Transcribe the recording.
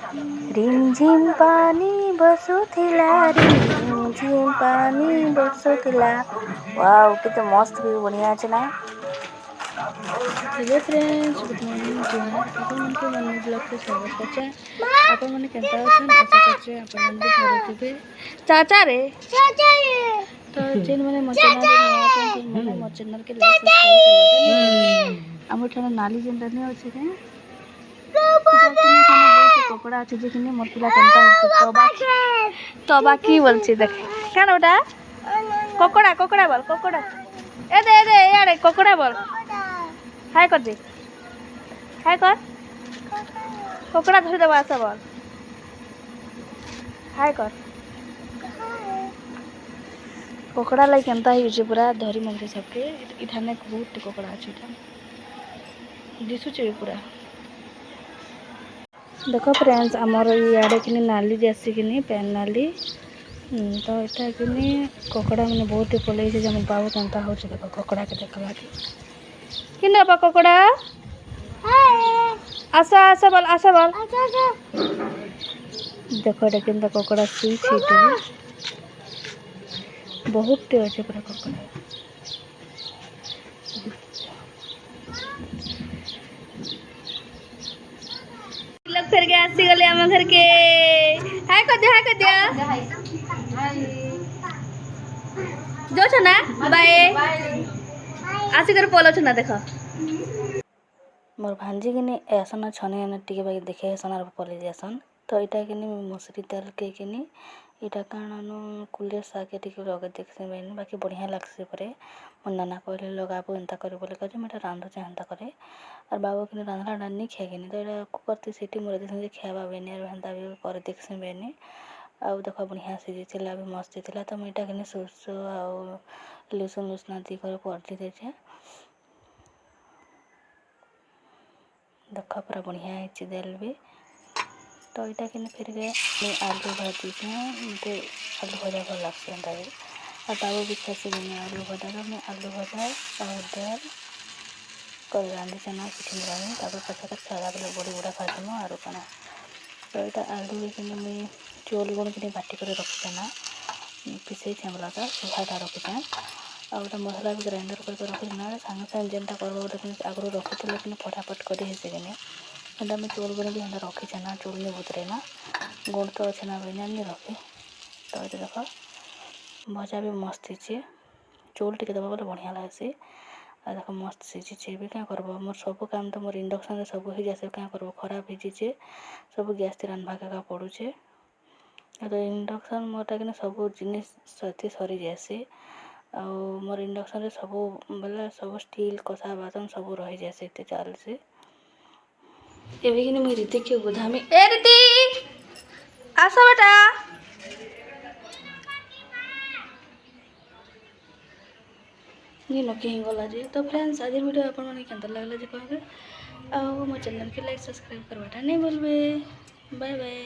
रिमझिम पानी बसुथिला रिमझिम पानी बसुथिला। वाओ केते मस्त भी बढ़िया अछि ना। हेलो फ्रेंड्स गुड मॉर्निंग जुहार अपन मन के मन ब्लॉग के स्वागत करछे। अपन मन केनता अछन आशा करछे अपन मन भी भरे थिबे। चाचा रे तो जेन माने मोर चैनल रे नया अछन से माने मोर चैनल के लाइक सब्सक्राइब करबाटा हमर चैनल नाली जेनटा नै अछि के कपड़ा अच्छे जे मोर पिला केनता तबा की बोलछे देख केन ओटा ककड़ा ककड़ा बोल ककड़ा ए दे यारे ककड़ा बोल हाय कर दे हाय कर ककड़ा धरि देबा सब बोल हाय कर ककड़ा लाई केनता ही जे पूरा धरी मन सबके इठाने बहुत ककड़ा अछि दिसुचे पूरा देखो फ्रेंड्स आमर इे कि नाली जैसी कि पैन नाली तो यहाँ कि ककड़ा मैंने बहुत ही पलैसे जब बाबू केनता हो देख ककड़ा के देखा कि ककड़ा आस आस बोल आस बोल देख के ककड़ा शुई बहुत अच्छे पूरा ककड़ा फिर के आसी गले आम घर के हाय कर दिया जो छना बाय आसी कर पोलो छना देखो मोर भांजी किनी ऐसन छने न टिके बाकी देखे सनार पले जासन तो इटा किनी मसुरी दाल के किनी इटा काणनु कुले साके टिके लगे देखसे बेन बाकी बढ़िया लागसे परे मन नाना कहले लगाबो एंता करे बोले कजे मेटा रांधो से एंता करे और बाबू किनी रांधला डानी खे किनी तो एटा कुकरती सीटी मोरे देसन जे खाबा बेनी और एंता भी करे देखसे बेनी आ देखो बढ़िया से चिल्ला भी मस्त थिला तो मेटा किनी सोसो आ लसुन लुसना दी करे पड़ती देछे देखा पूरा बढ़िया है दाल भी तो यहाँ कि फिर आलू भाजी मत आलू भजा भल लगे एंता भी और बाबू भी खासी बनी आलू भजा तो मैं आलू भजा और दाल कर रांधि चना किचन रांधि पछा सारा बेले बड़ी बुढ़ा खादम और कण तो यहाँ आलू कि मुझे चोल गुण कि बाटी कर रखी ना पिसे छेमला सुहाटा रखी आ गए मसला भी ग्राइंडर करके रखी ना सागे सागे जेनटा कर गोटे आगु रखी कि फटाफट कर हेसे कि चोल गुण भी हेन्ता रखी ना चोल नहीं बुतरे ना गुण तो अच्छे ना बहना नहीं रखी तो ये देख भजा भी मस्त हे चोल टिके देवा बोले बढ़िया लगे आ देख मस्त सीझे भी क्या करब मोर सब काम तो मोर इंडक्शन सब हो जाए क्या करब खराब हो सब गैस रांधवा का पड़ुचे तो इंडक्शन मोरटा कि सब जिनिस सती सरी जाए आ मोर इंडक्शन रे सब बोले सब स्टील कसा बासन सब रही जाए चाल से एबे कि मुझे रीति के गोधामी ए रीति आस बेटा ये नके गला जे तो फ्रेंड्स आज वीडियो अपन माने केनता लागला जे कहबे आ मो चैनल के लाइक सब्सक्राइब करवाटा नहीं भूलबे बाय बाय।